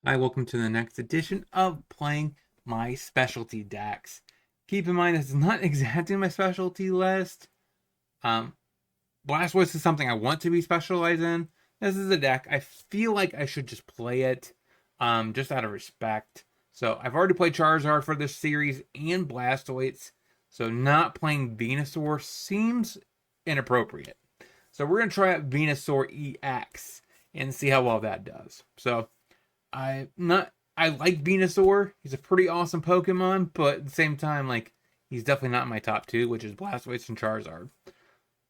Hi, welcome to the next edition of playing my specialty decks. Keep in mind, this is not exactly my specialty list. Blastoise is something I want to be specialized in. This is a deck I feel like I should just play it, just out of respect. So I've already played Charizard for this series and Blastoise, so not playing Venusaur seems inappropriate. So we're gonna try out Venusaur EX and see how well that does. So I like Venusaur. He's a pretty awesome Pokemon, but at the same time, like, he's definitely not in my top two, which is Blastoise and Charizard.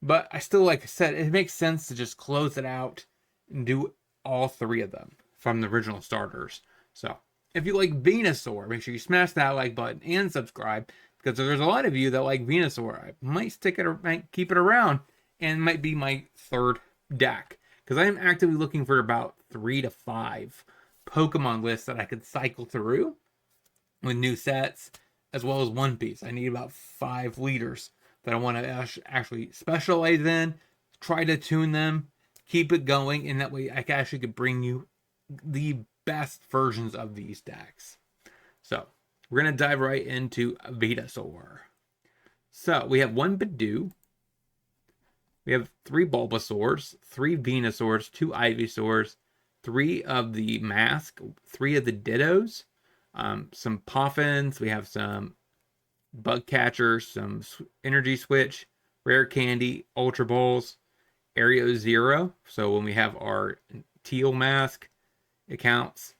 But I still, like I said, it makes sense to just close it out and do all three of them from the original starters. So if you like Venusaur, make sure you smash that like button and subscribe, because there's a lot of you that like Venusaur. I might might keep it around, and it might be my third deck, because I am actively looking for about 3 to 5 Pokemon lists that I could cycle through with new sets, as well as One Piece. I need about 5 leaders that I want to actually specialize in, try to tune them, keep it going, and that way I actually could bring you the best versions of these decks. So we're gonna dive right into Venusaur. So we have one Budew, we have 3 Bulbasaurs, 3 Venusaurs, 2 Ivysaurs, 3 of the Mask, 3 of the Dittos, some Poffins, we have some Bug Catchers, some Energy Switch, Rare Candy, Ultra Balls, Area 0. So when we have our Teal Mask, it counts.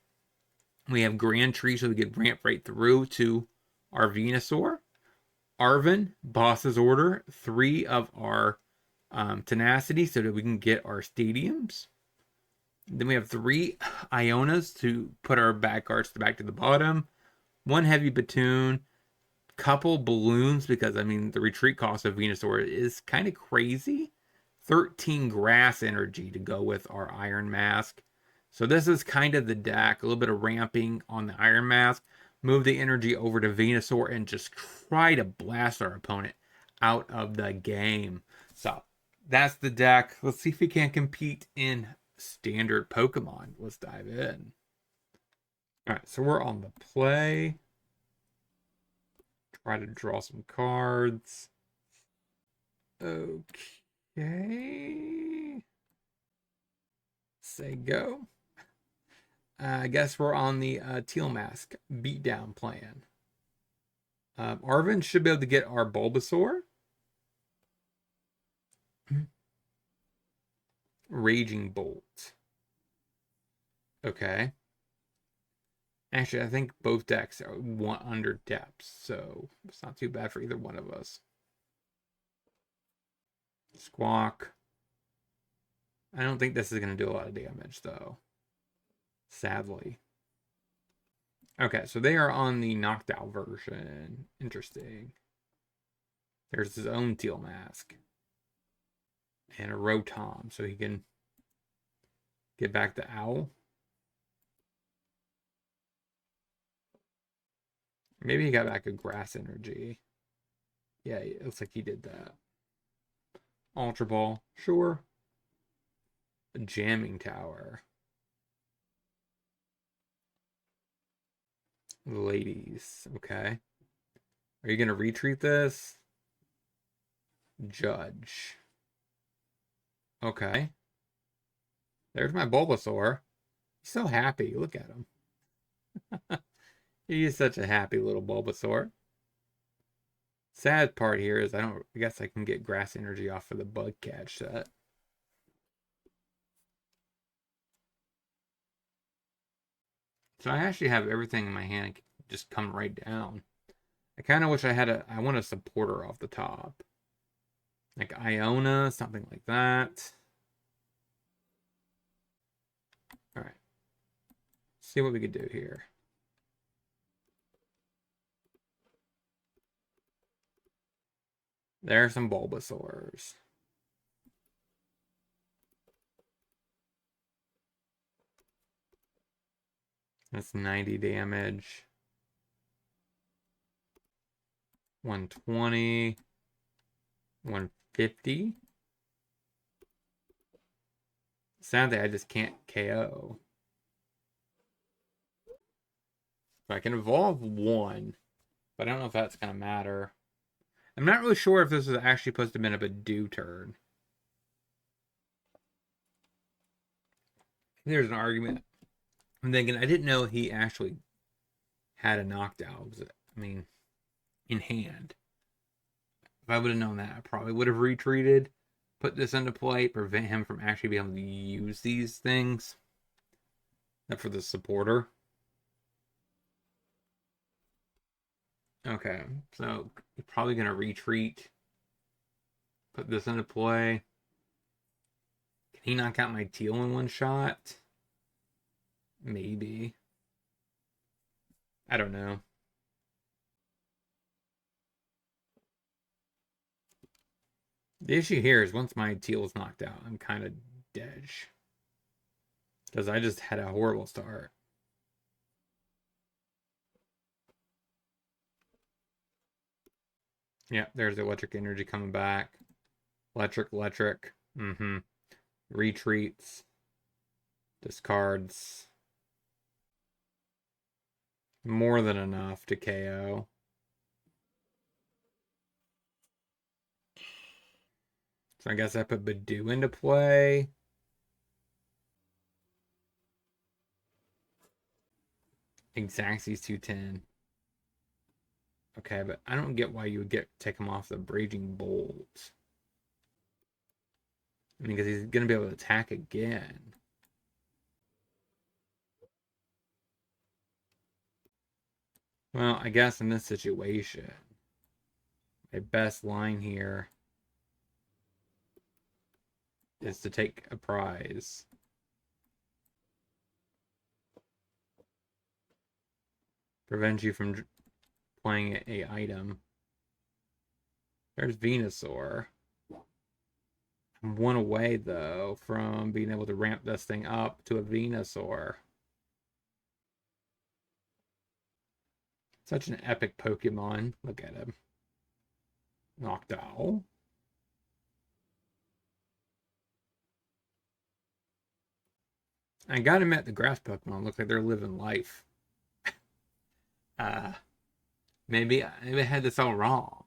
We have Grand Tree, so we can ramp right through to our Venusaur. Arven, Boss's Order, 3 of our Tenacity, so that we can get our stadiums. Then we have 3 Ionas to put our back cards back to the bottom. 1 Heavy Baton, couple balloons, because I mean the retreat cost of Venusaur is kind of crazy. 13 grass energy to go with our Iron Mask. So this is kind of the deck, a little bit of ramping on the Iron Mask. Move the energy over to Venusaur and just try to blast our opponent out of the game. So that's the deck. Let's see if we can compete in standard Pokemon. Let's dive in. All right, so we're on the play. Try to draw some cards. Okay. Say go. I guess we're on the Teal Mask beatdown plan. Arven should be able to get our Bulbasaur. Raging Bolt. Okay. Actually, I think both decks are Underdepths, so it's not too bad for either one of us. Squawk. I don't think this is going to do a lot of damage, though. Sadly. Okay, so they are on the knocked out version. Interesting. There's his own Teal Mask. And a Rotom, so he can get back the Owl. Maybe he got back a Grass Energy. Yeah, it looks like he did that. Ultra Ball, sure. A Jamming Tower. Ladies, okay. Are you going to retreat this? Judge. Okay. There's my Bulbasaur. He's so happy. Look at him. He's such a happy little Bulbasaur. Sad part here is I guess I can get grass energy off of the Bug Catch set. So I actually have everything in my hand just come right down. I kind of wish I want a supporter off the top. Like Iono, something like that. All right. See what we could do here. There are some Bulbasaurs. That's 90 damage. 120. 150. Sadly, I just can't KO. So I can evolve one, but I don't know if that's going to matter. I'm not really sure if this is actually supposed to have been a Budew turn. There's an argument. I'm thinking, I didn't know he actually had a knockdown. I mean, in hand. If I would have known that, I probably would have retreated, put this into play, prevent him from actually being able to use these things. Except for the supporter. Okay, so you're probably going to retreat. Put this into play. Can he knock out my Teal in one shot? Maybe. I don't know. The issue here is once my Teal is knocked out, I'm kind of dead. Because I just had a horrible start. Yeah, there's the electric energy coming back. Electric. Retreats. Discards. More than enough to KO. So I guess I put Budew into play. Exactly's 210. Okay, but I don't get why you would take him off the Raging Bolt. I mean, because he's going to be able to attack again. Well, I guess in this situation, my best line here is to take a prize. Prevent you from playing a item. There's Venusaur. I'm one away, though, from being able to ramp this thing up to a Venusaur. Such an epic Pokemon. Look at him. Knocked out. I gotta admit, the grass Pokemon look like they're living life. Maybe I had this all wrong.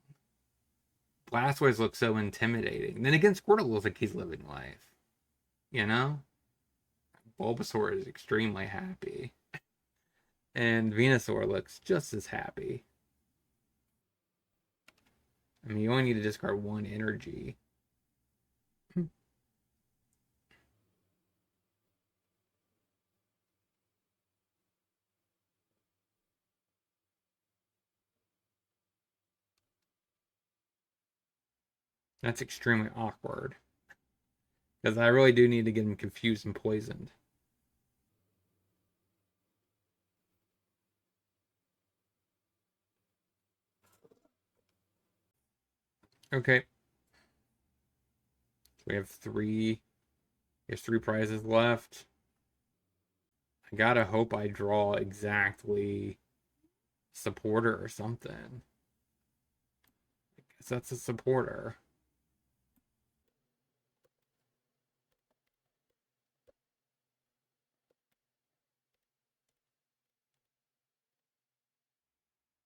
Blastoise looks so intimidating. Then again, Squirtle looks like he's living life. You know? Bulbasaur is extremely happy. And Venusaur looks just as happy. I mean, you only need to discard one energy. That's extremely awkward. Because I really do need to get him confused and poisoned. Okay. So we have three. There's 3 prizes left. I gotta hope I draw exactly supporter or something. I guess that's a supporter.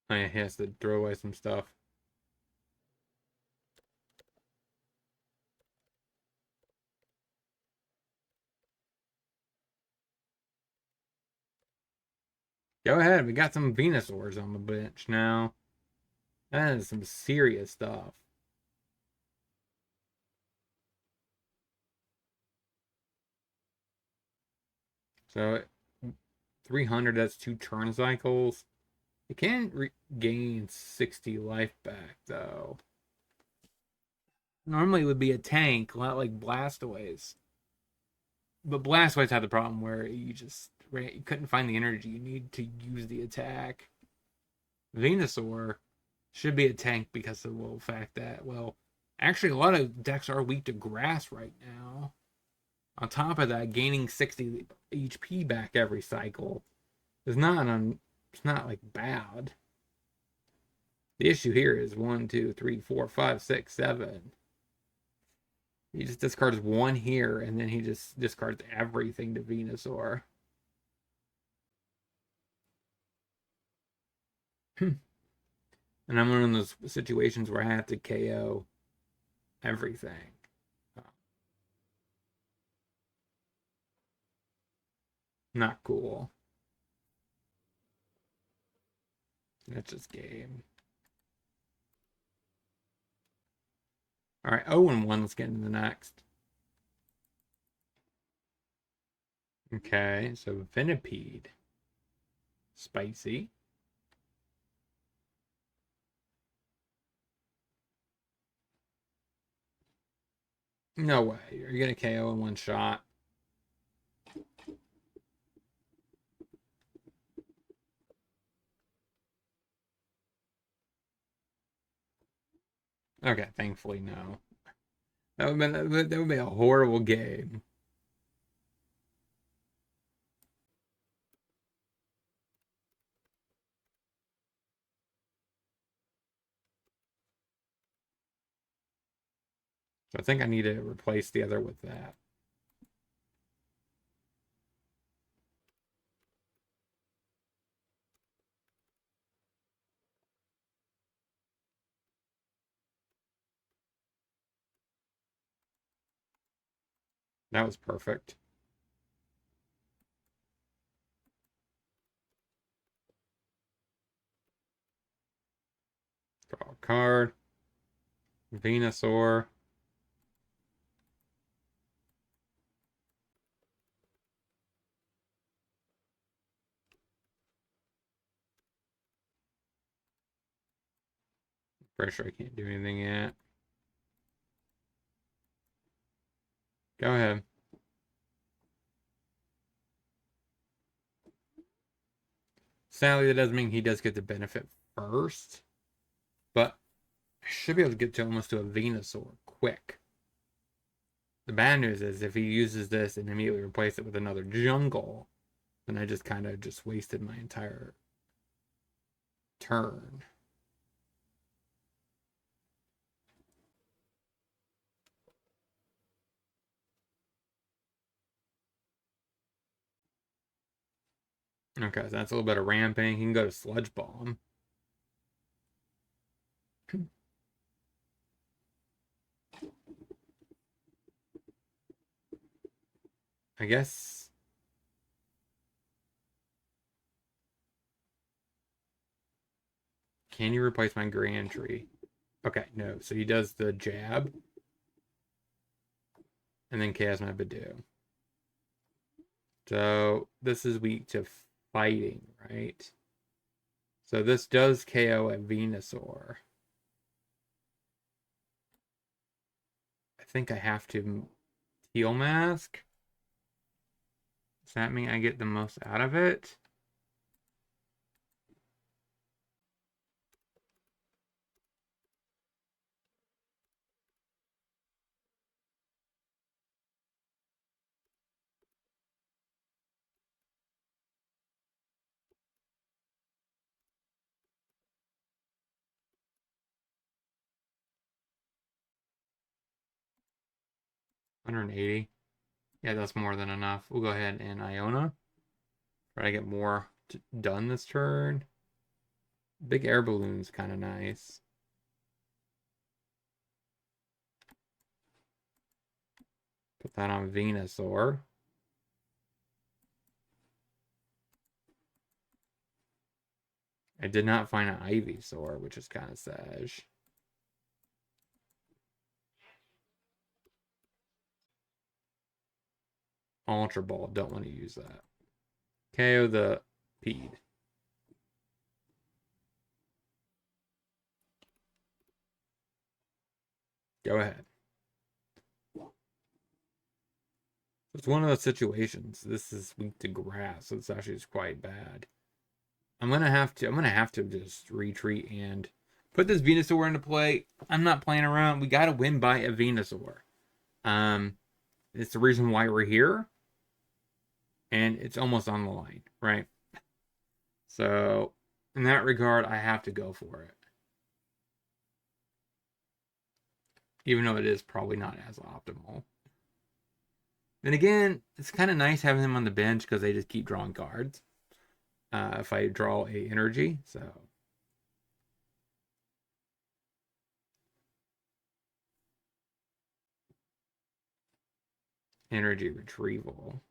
Oh, yeah, he has to throw away some stuff. Go ahead, we got some Venusaurs on the bench now. That is some serious stuff. So 300, that's 2 turn cycles. It can regain 60 life back, though. Normally it would be a tank, a lot like Blastoise. But Blastoise had the problem where you couldn't find the energy you need to use the attack. Venusaur should be a tank because of the fact that, well, actually a lot of decks are weak to grass right now. On top of that, gaining 60 HP back every cycle is it's not like bad. The issue here is 1, 2, 3, 4, 5, 6, 7. He just discards 1 here, and then he just discards everything to Venusaur. And I'm in one of those situations where I have to KO everything. Not cool. That's just game. All right, 0-1. Let's get into the next. Okay, so Venipede. Spicy. No way. You're going to KO in one shot. Okay, thankfully, no. That would be a horrible game. So I think I need to replace the other with that. That was perfect. Draw a card. Venusaur. Pretty sure I can't do anything yet. Go ahead. Sadly, that doesn't mean he does get the benefit first. But I should be able to get to almost to a Venusaur quick. The bad news is if he uses this and immediately replace it with another jungle, then I just kind of just wasted my entire turn. Okay, so that's a little bit of ramping. He can go to Sludge Bomb. I guess. Can you replace my Grand Tree? Okay, no. So he does the jab. And then KOs my Budew. So this is weak to fighting, right? So this does KO a Venusaur. I think I have to Teal Mask. Does that mean I get the most out of it? $180. Yeah, that's more than enough. We'll go ahead and Iono. Try to get more done this turn. Big Air Balloon's kind of nice. Put that on Venusaur. I did not find an Ivysaur, which is kind of sad. Ultra Ball, don't want to use that. KO the Pede. Go ahead. It's one of those situations. This is weak to grass, so it's actually quite bad. I'm gonna have to just retreat and put this Venusaur into play. I'm not playing around. We gotta win by a Venusaur. It's the reason why we're here. And it's almost on the line, right? So in that regard, I have to go for it. Even though it is probably not as optimal. Then again, it's kind of nice having them on the bench because they just keep drawing cards. If I draw a energy, so Energy retrieval.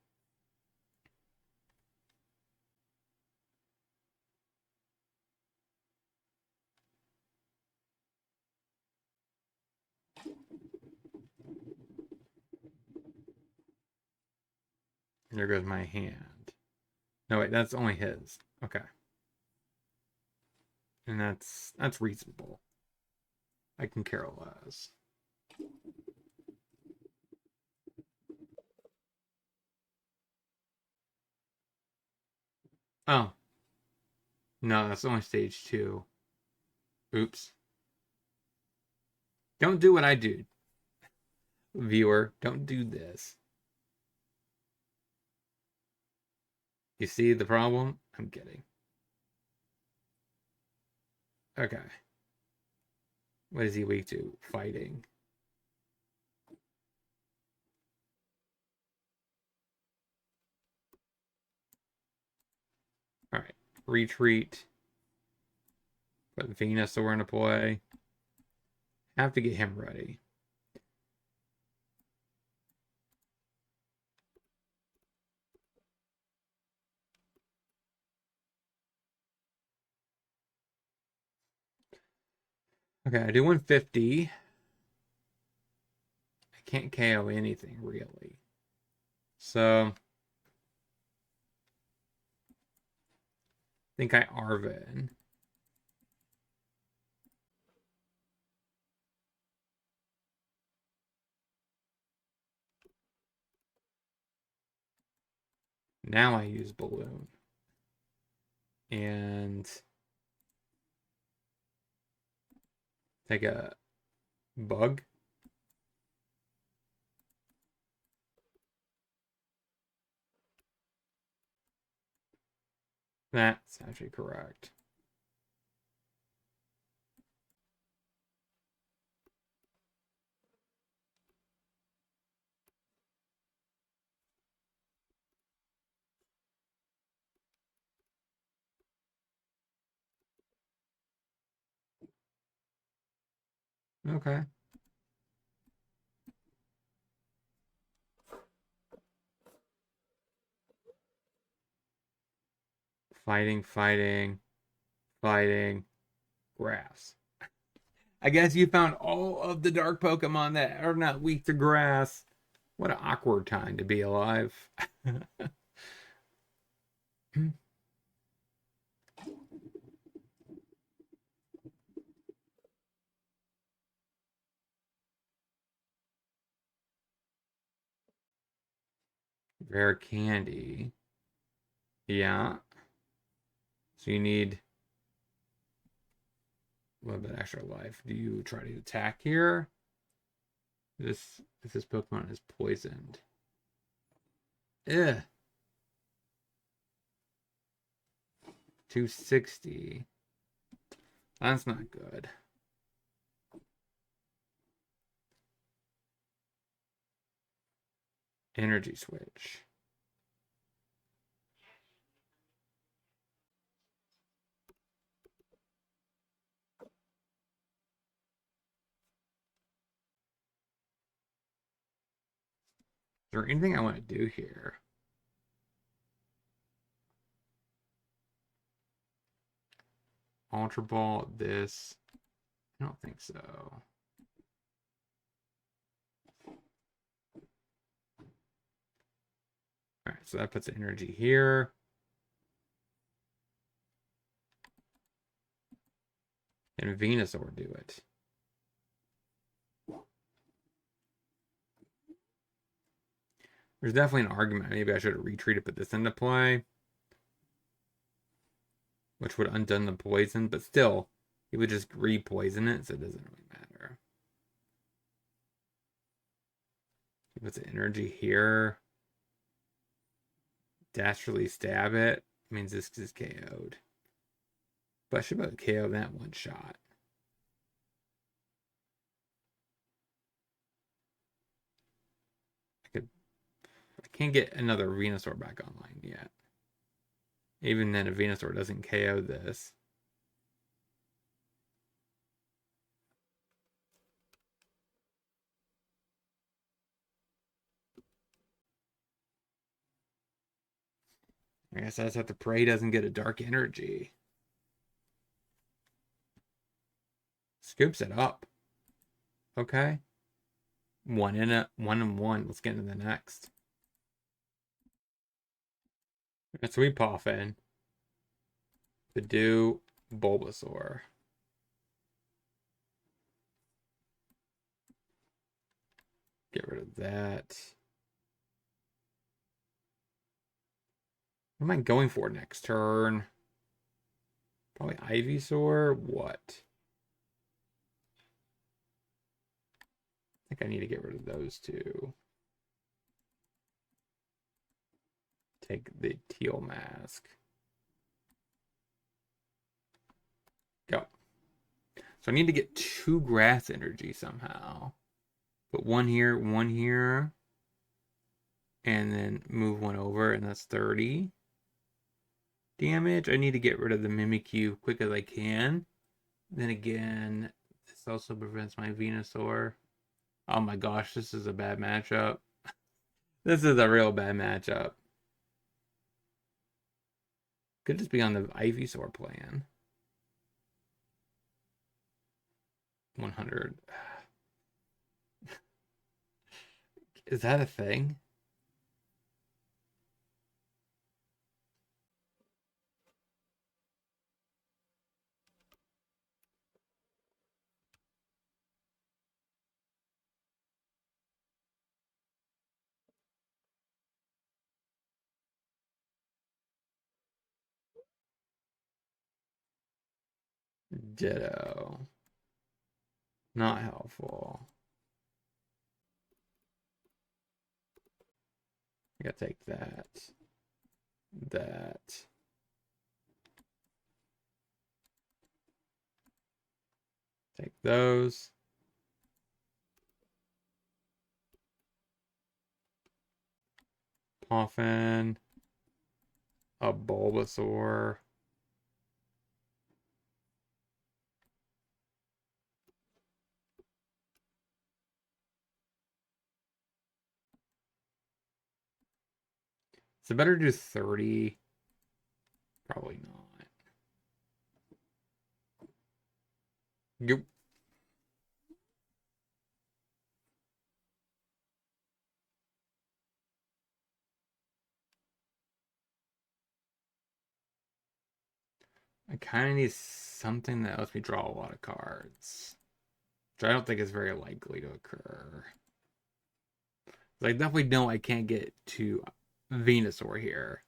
And there goes my hand. No, wait, that's only his. Okay. And that's reasonable. I can care less. Oh. No, that's only stage 2. Oops. Don't do what I do. Viewer, don't do this. You see the problem? I'm kidding. Okay. What is he weak to? Fighting. Alright. Retreat. Put Venusaur into play. Have to get him ready. Okay, I do 150. I can't KO anything, really. So, I think I Arven. Now I use Balloon. And take a Bug. That's actually correct. Okay. Fighting, fighting, fighting, grass. I guess you found all of the dark Pokemon that are not weak to grass. What an awkward time to be alive. Rare Candy. Yeah. So you need a little bit extra life. Do you try to attack here? If this Pokemon is poisoned. Ugh. 260. That's not good. Energy switch. Is there anything I want to do here? Ultra Ball, this. I don't think so. Alright, so that puts energy here. And Venusaur do it. There's definitely an argument. Maybe I should have retreated, put this into play. Which would have undone the poison, but still, he would just re-poison it, so it doesn't really matter. He puts energy here. Dastardly stab it. Means this is KO'd. But I should be able to KO that one shot. I can't get another Venusaur back online yet. Even then, a Venusaur doesn't KO this. I guess I just have to pray he doesn't get a dark energy. Scoops it up. Okay. One and one. Let's get into the next. That's we Poffin. Budew Bulbasaur. Get rid of that. What am I going for next turn? Probably Ivysaur. What? I think I need to get rid of those two. Take the Teal mask. Go. So I need to get 2 grass energy somehow. Put one here, and then move one over, and that's 30 damage. I need to get rid of the Mimikyu quick as I can. Then again, this also prevents my Venusaur. Oh my gosh, this is a bad matchup. This is a real bad matchup. Could just be on the Ivysaur plan. 100. Is that a thing? Ditto. Not helpful. I gotta take that. That. Take those. Poffin. A Bulbasaur. Is it better to do 30? Probably not. Yep. I kind of need something that lets me draw a lot of cards, which I don't think is very likely to occur. I definitely know I can't get to Venusaur here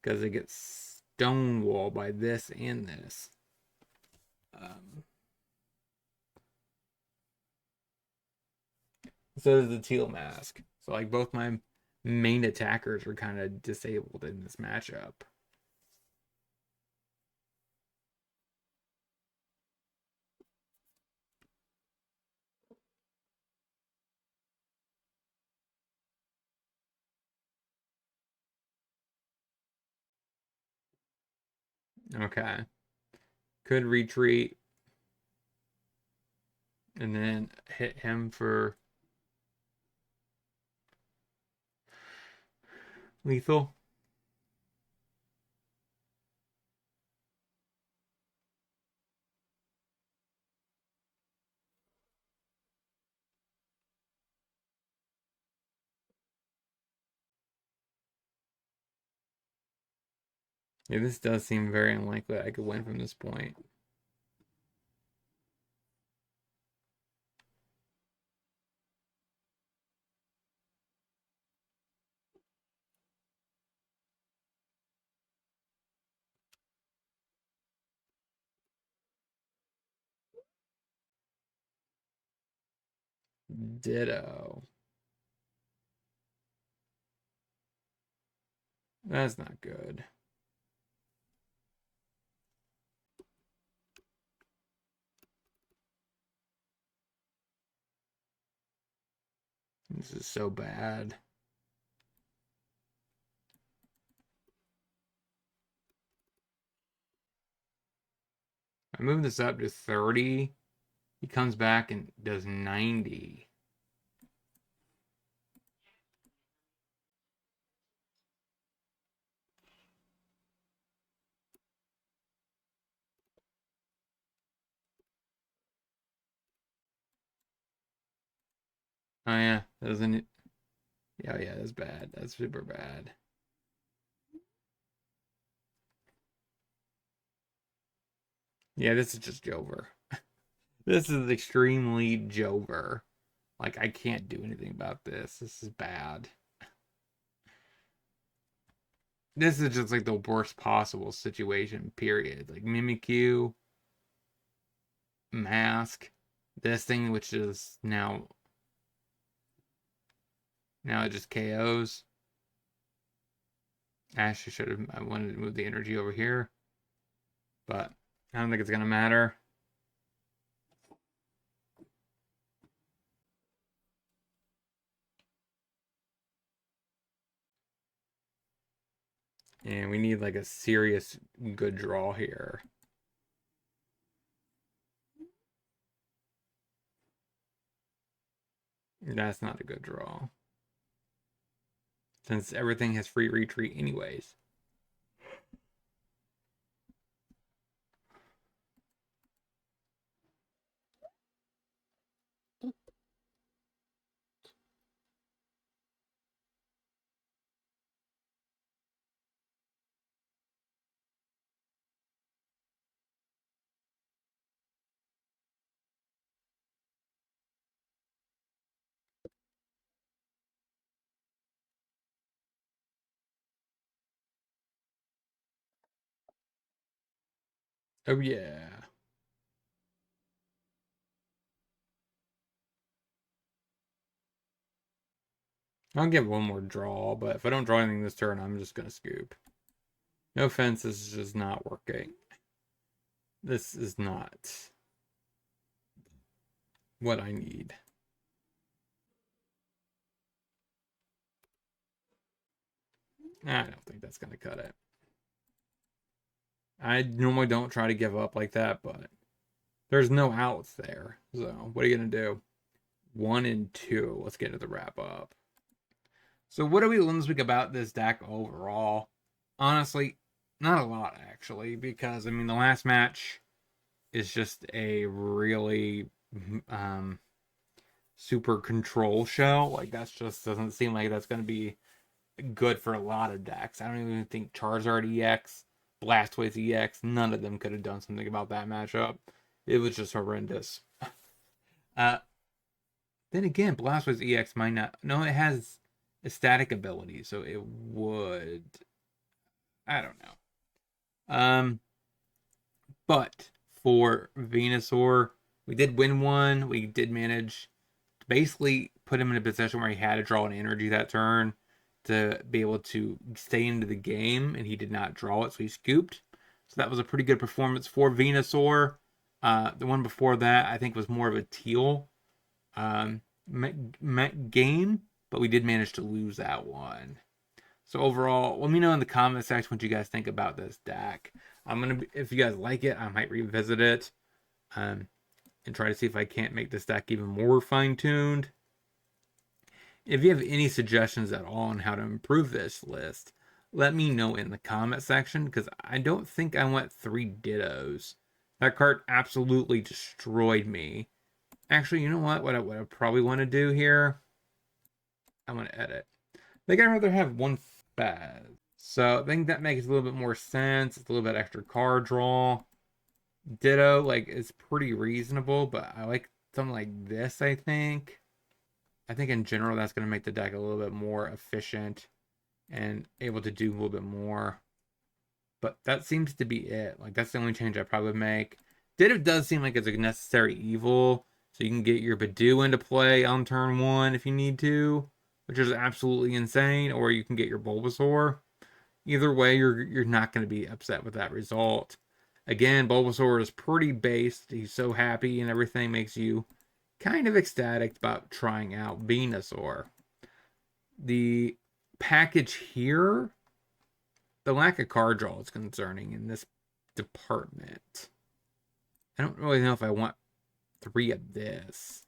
because it gets stonewalled by this and this. So does the Teal mask. So like both my main attackers are kind of disabled in this matchup. Okay. Could retreat and then hit him for lethal. Yeah, this does seem very unlikely I could win from this point. Ditto. That's not good. This is so bad. I move this up to 30. He comes back and does 90. Oh yeah, doesn't it? Yeah, yeah, that's bad. That's super bad. Yeah, this is just Jover. This is extremely Jover. Like, I can't do anything about this. This is bad. This is just like the worst possible situation, period. Like, Mimikyu, Mask, this thing, which is now it just KOs. Actually, I wanted to move the energy over here, but I don't think it's gonna matter. And we need like a serious good draw here. That's not a good draw. Since everything has free retreat anyways. Oh yeah. I'll get one more draw, but if I don't draw anything this turn, I'm just gonna scoop. No offense, this is just not working. This is not what I need. I don't think that's gonna cut it. I normally don't try to give up like that, but there's no outs there. So what are you gonna do? 1 and 2. Let's get into the wrap up. So what do we learn this week about this deck overall? Honestly, not a lot actually, because I mean the last match is just a really super control show. Like that's just doesn't seem like that's gonna be good for a lot of decks. I don't even think Charizard EX, Blastoise EX, none of them could have done something about that matchup. It was just horrendous. Uh, then again, Blastoise EX might not. No, it has a static ability, so it would. I don't know. But for Venusaur, we did win one. We did manage to basically put him in a position where he had to draw an energy that turn to be able to stay into the game, and he did not draw it, so he scooped. So that was a pretty good performance for Venusaur. The one before that, I think, was more of a Teal game, but we did manage to lose that one. So overall, let me know in the comment section what you guys think about this deck. If you guys like it, I might revisit it and try to see if I can't make this deck even more fine-tuned. If you have any suggestions at all on how to improve this list, let me know in the comment section, because I don't think I went 3 Dittos. That card absolutely destroyed me. Actually, you know what? What I probably want to do here, I want to edit. I think I'd rather have 1 Fez. So I think that makes a little bit more sense. It's a little bit extra card draw. Ditto, like, is pretty reasonable, but I like something like this, I think. I think in general that's going to make the deck a little bit more efficient and able to do a little bit more. But that seems to be it. Like, that's the only change I probably would make. Ditto does seem like it's a necessary evil, so you can get your Budew into play on turn 1 if you need to, which is absolutely insane, or you can get your Bulbasaur. Either way, you're not going to be upset with that result. Again, Bulbasaur is pretty based. He's so happy and everything makes you kind of ecstatic about trying out Venusaur. The package here, the lack of card draw is concerning in this department. I don't really know if I want 3 of this.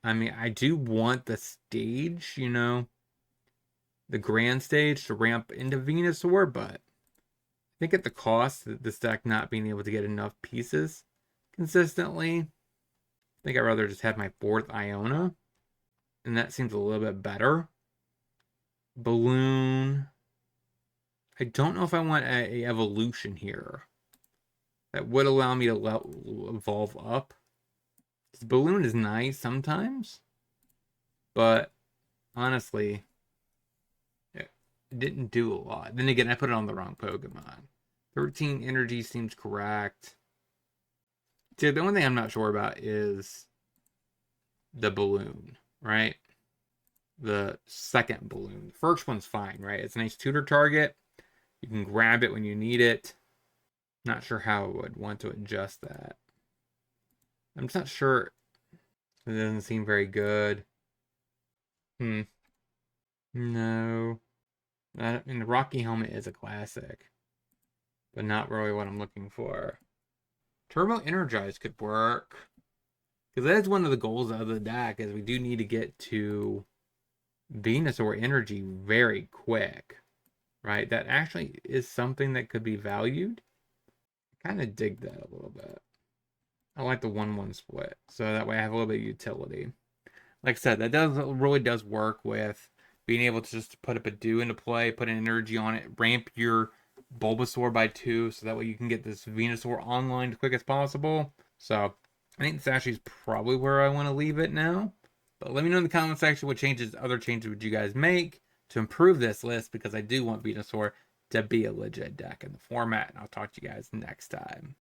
I mean, I do want the stage, the grand stage to ramp into Venusaur, but I think at the cost of this deck not being able to get enough pieces consistently, I think I'd rather just have my 4th Iono. and that seems a little bit better. Balloon. I don't know if I want a evolution here. That would allow me to evolve up. This balloon is nice sometimes, but honestly, it didn't do a lot. Then again, I put it on the wrong Pokemon. 13 energy seems correct. See, the only thing I'm not sure about is the balloon, right? The second balloon. The first one's fine, right? It's a nice tutor target. You can grab it when you need it. Not sure how I would want to adjust that. I'm just not sure. It doesn't seem very good. No. I mean, the Rocky Helmet is a classic, but not really what I'm looking for. Turbo Energize could work, because that is one of the goals of the deck, is we do need to get to Venusaur energy very quick, right? That actually is something that could be valued. I kind of dig that a little bit. I like the 1-1 split, so that way I have a little bit of utility. Like I said, that really does work with being able to just put a Budew into play, put an energy on it, ramp your Bulbasaur by 2, so that way you can get this Venusaur online as quick as possible. So I think this actually is probably where I want to leave it now. But let me know in the comment section what other changes would you guys make to improve this list, because I do want Venusaur to be a legit deck in the format. And I'll talk to you guys next time.